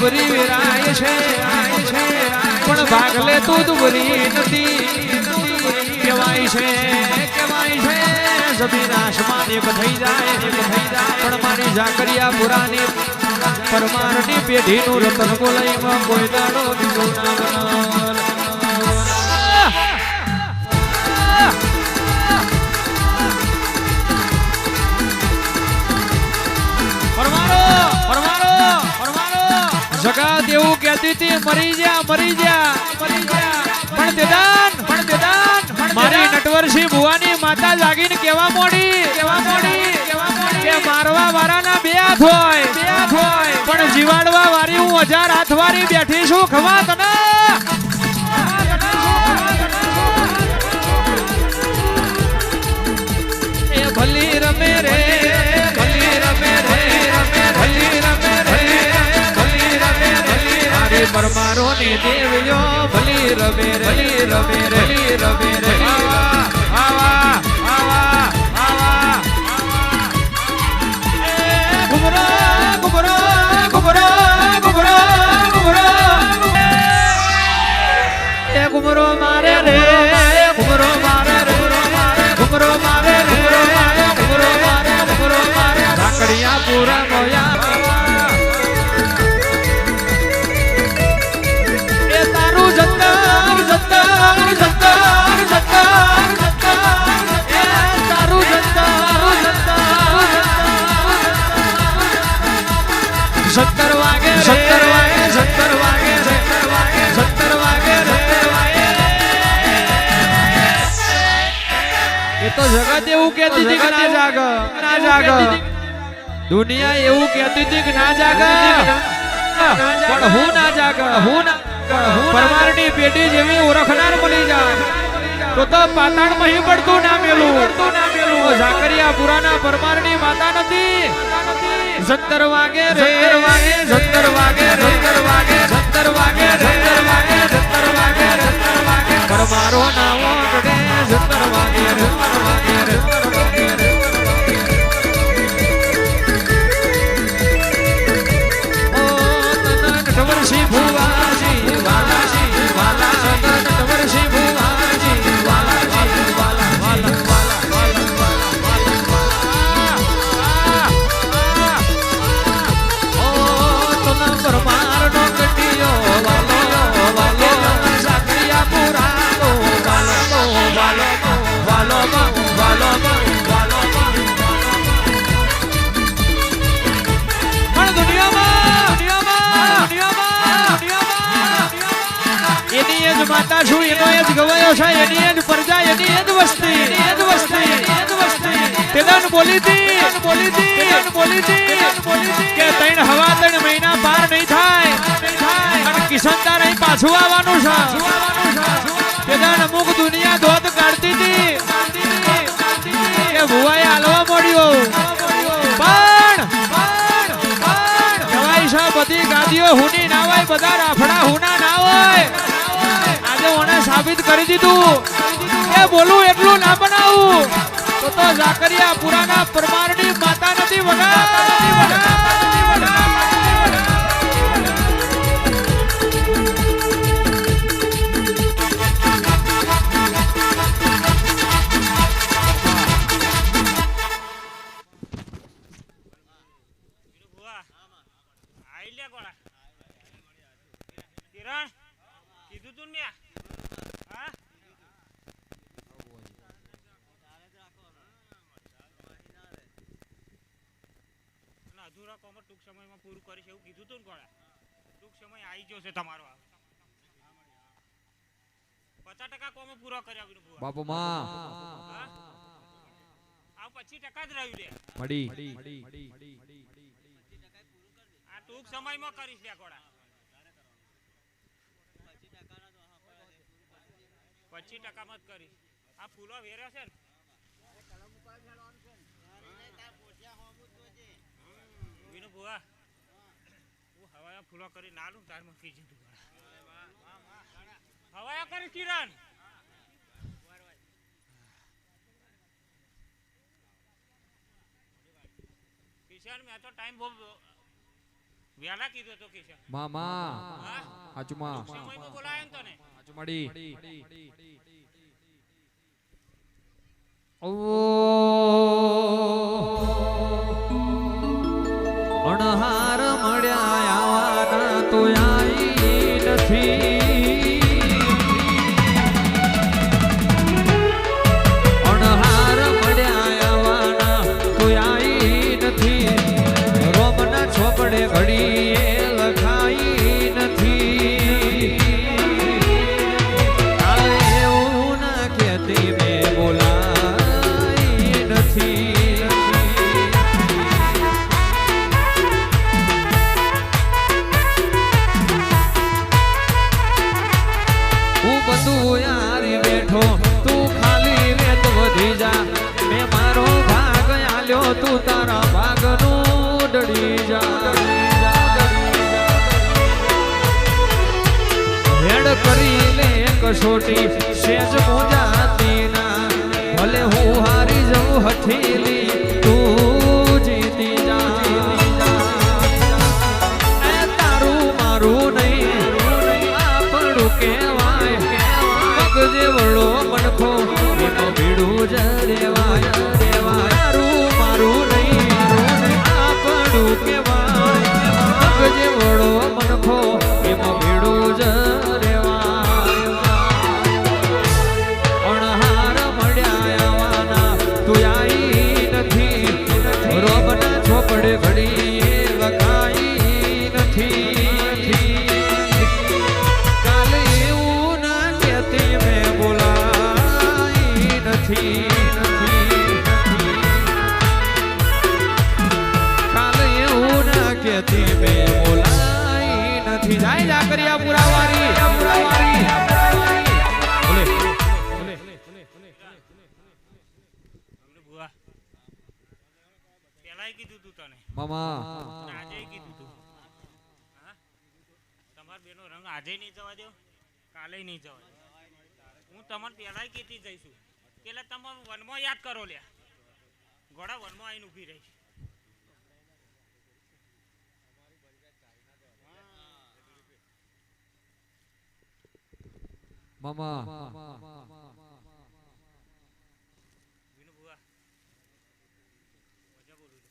દુબરી વેરાય છે પણ ભાગલે તું દુબરી નથી કહેવાય છે જમીન આસમાન એક થઈ જાય પણ મારી ઝાકરિયા પુરાની પરમારની પેઢીનું રતન બોલાઈમાં કોઈ દાડો બીજો ના બનાવ જગત એવું કહેતી હતી મરી જા પણ દેદાન મારી નટવરસિંહ ભુવાની માતા જાગીને કેવા મોડી કે મારવા વાળાના બે હાથ હોય પણ જીવાડવા વાળી હું 1000 હાથ વાળી બેઠી છું ખવા તને એ ભલી રમે રે પરમારો ની દેવ્યો ભલી રમે આવા ઘુમરો મારે રે ઝાકડિયા પૂરા મોયા સત્તર વાગે એ તો જગત એવું કહેતી હતી કે ના જાગ દુનિયા એવું કહેતી હતી કે ના જાગ પણ હું ના જાગ પરમારની પેઢી જેવી ઓળખનાર મળી જાય તો પાતાળ મહી પડતું ના મેલું ઝાકરિયા પુરાના પરમારની માતા નથી 17 વાગે પરમારો નાવો કડે 17 વાગે ઓ નટવરસિંહ ભુવાજી નટવરસિંહ ભુવાજી પરમારનો કટિયો ઝાકરિયા પુરાનો પણ દુનિયામાં એની જ માતા છું એનો જ ગવાયો છે એની જ પ્રજા એની જ વસ્તી તેદાન બોલી હતી કે 3 મહિના પાર નહીં થાય અને કિશનદાર અહીં પાછું આવવાનું છે તેદાન અમુક દુનિયા ધોધ કાઢતી હતી એ ભુવાએ હાલવા મળ્યો પણ કહેવાય છે બધી ગાદીઓ હુની ના હોય બધા રાફડા હુના ના હોય આજે ઓને સાબિત કરી દીધું એ બોલું એટલું ના બનાવું તો ઝાકરિયા પુરાના પરમારની માતા નથી વગા કીધું તું ને હા અધૂરા કોમ ટૂંક સમયમાં પૂરું કરીશ એવું કીધું તું ને કોણે ટૂંક સમય આવી ગયો છે તમારો 50% કોમ પૂરો કર્યા બાપુ માં આ 25% જ રહ્યું લે મડી આ ટૂંક સમયમાં કરીશ લે કોડા 25% મત કરી આ ફૂલો વેર્યા છે ને વિનુ ભુવા હું હવાયા ફૂલો કરી નાલું તારમાં કીજું તું હવાયા કરી કિરણ કિશન મેં તો ટાઈમ બહુ વ્યાલા કીધું તો કિશન મામા હા આજુમા સમયમાં બોલાયો ને તને આજુમાડી અણહાર મળ્યા આવાના તો આઈ નથી અણહાર મળ્યા આવાના તો આઈ નથી રોમના છોપડે ઘડીએ લખાઈ નથી કાલે એવું ના કહેતી મેં બોલાઈ નથી બધું યારી બેઠો તું ખાલી વેત વધી જા મેં મારો ભાગ આલ્યો તું તારા ભાગનું ડળી જા હેડ કરી લે કસોટી સેજ મોજાતી ના ભલે હું હારી જઉં હઠીલી તું જીતી જા એ તારું મારું નહીં આપણું કેવાય જેવડો મનખો એનો ભીડું જ દેવાય તારું મારું નહીં આપણું કેવાય જેવડો મનખો એમાં ભીડું જ દેવાય અણહાર મળ્યા આવાના તું આઈ નથી રોબના છોપડે ઘડીએ લખાઈ નથી કાલે એવું ના કેતી મેં બોલાઈ નથી જાય જાકરિયા પુરાવારી બોલે અમને બુઆ પેલાય કીધું તું તને મામા આજે કીધું તું હા તમાર બેનો રંગ આજે નહીં જવા દો કાલે નહીં જવા દો હું તમને પેલાય કીધી જઈશું એટલે તમે વનમાં યાદ કરો લ્યા ઘોડા વનમાં આવીને ઊભી રહી મામા વિનુ બુઆ મજા બોલું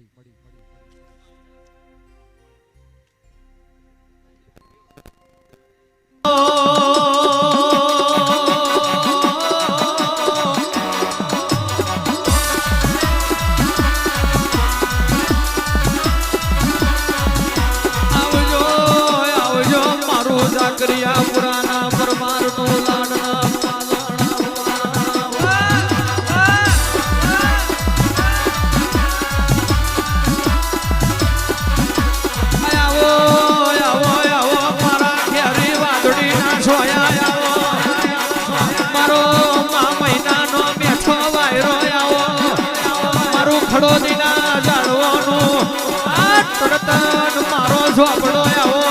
મળી જાકરિયા પુરાના પરમારનું લાડના ખડો દીના જાળવાનું આ તડતન મારો ઝોપડો આવો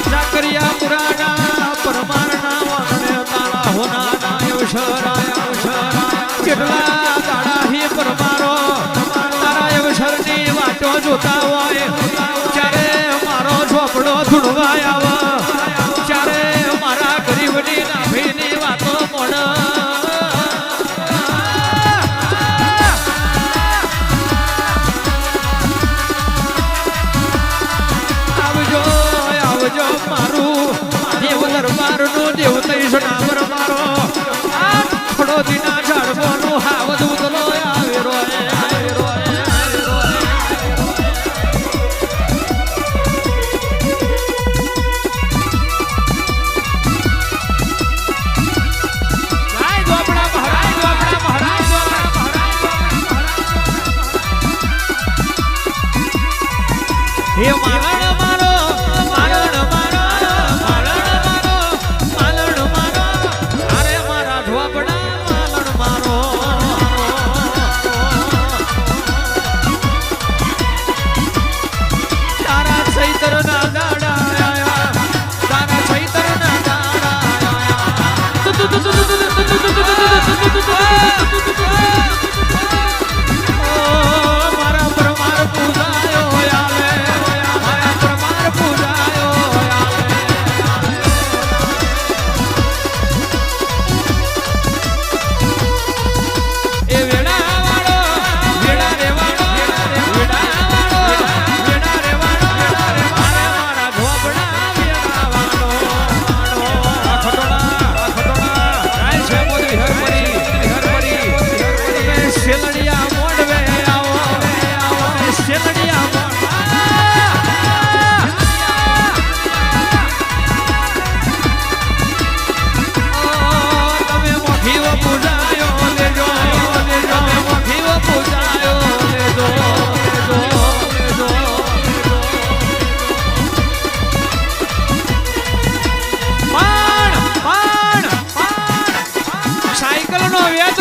જાકરિયા પુરાના પરમારના વાગણે તાળા હોનાના અવસરાયા કેટલા દાડા હી પરમારો તારા અવસરની વાતો જોતા હોય ત્યારે મારો ઝોપડો ધૂળવાય આવે ચારે મારા ગરીબની નાભીની વાતો મોડ આવજો આવજો મારું દેવ દરબારનું દેવ તૈસણાવર મારો આ ખડોદીના ઝાડવાનું હાવદ ઉતલો આવેરો હે મારણ મારો મારણ મારો મારણ મારો મારણ મારો અરે મારા ઢોપડા મારણ મારો તારા ચૈતરના દાડા આયા તારા ચૈતરના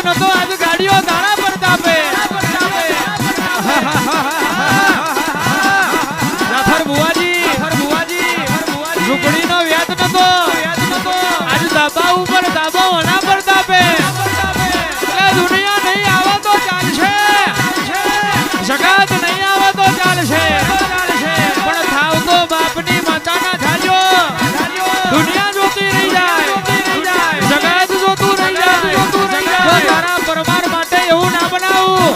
નતો આજ ગાડીઓ તારા પર તાપે જાફર બુવાજી ઝૂંપડીનો વ્યાજ નતો આજ ધાબા ઉપર ધાબો ઓના પર તાપે એટલે દુનિયા નહીં આવે તો ચાલશે જગત નહીં આવે તો ચાલશે પણ થાવ તો બાપની માતાના થાજો દુનિયા જોતી રહી જાય જગત જોતું રહી જાય જો તારા પરમાર માટે એવું ના બનાવું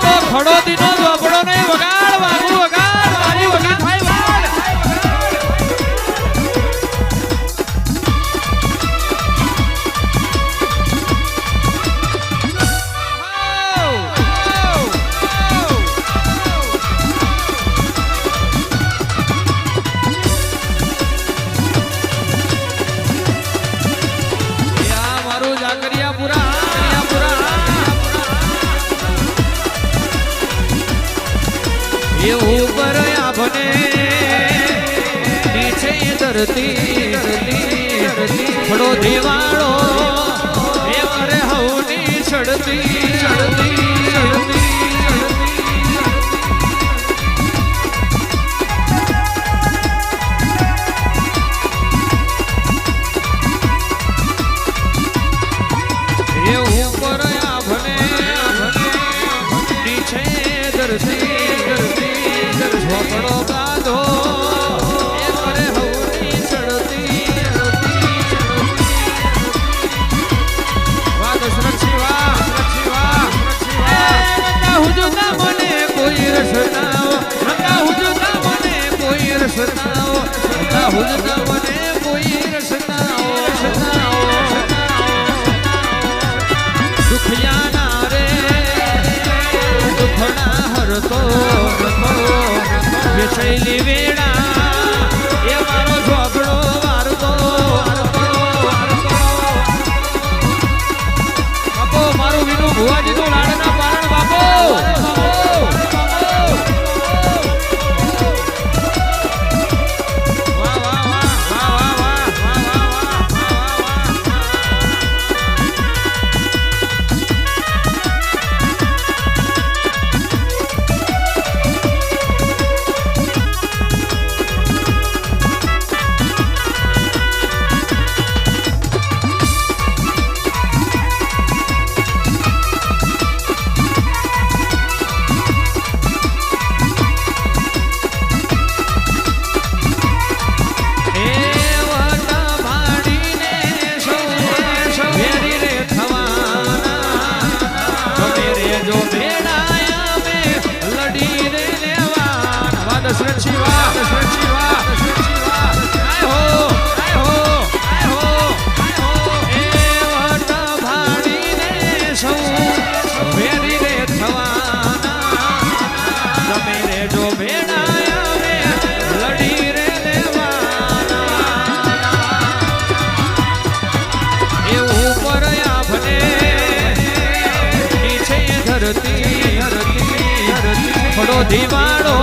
તો ખડો દીનો ઝોપડો નહીં વગાડ વાગુ વગાડ વાલી વગી થાય વાડ ऊपर आपने नीचे धरती खड़ो दीवारो ये मरे हवनी चढ़ती ये ऊपर आपने नीचे धरती ઝોપડો બાંધો એ કરે હવની ચડતી વાહ દશરથ શિવા મંગા હુજતા મને કોઈ રસનાઓ મંગા હુજતા મને કોઈ રસનાઓ મંગા હુજતા મને કોઈ રસનાઓ દુખિયાના રે દુખણા હરતો વેચાયેલી વેળા એ મારો ઝોપડો વારતો બાપો મારું વિનું ભુવાજીનું લાડના પારણ બાપો દશરથ શિવા આય હો એ વટ ભાડીને સૌ વેરી રે થવાના તમે રે જો ભેડાયા રે લડી રે લેવાના એ ઉપર આપને નીચે ધરતી ખડો દીવાળો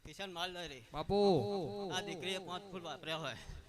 કિશન માલધારી બાપુ આ દીકરીએ 5 ફૂલ વાપર્યા હોય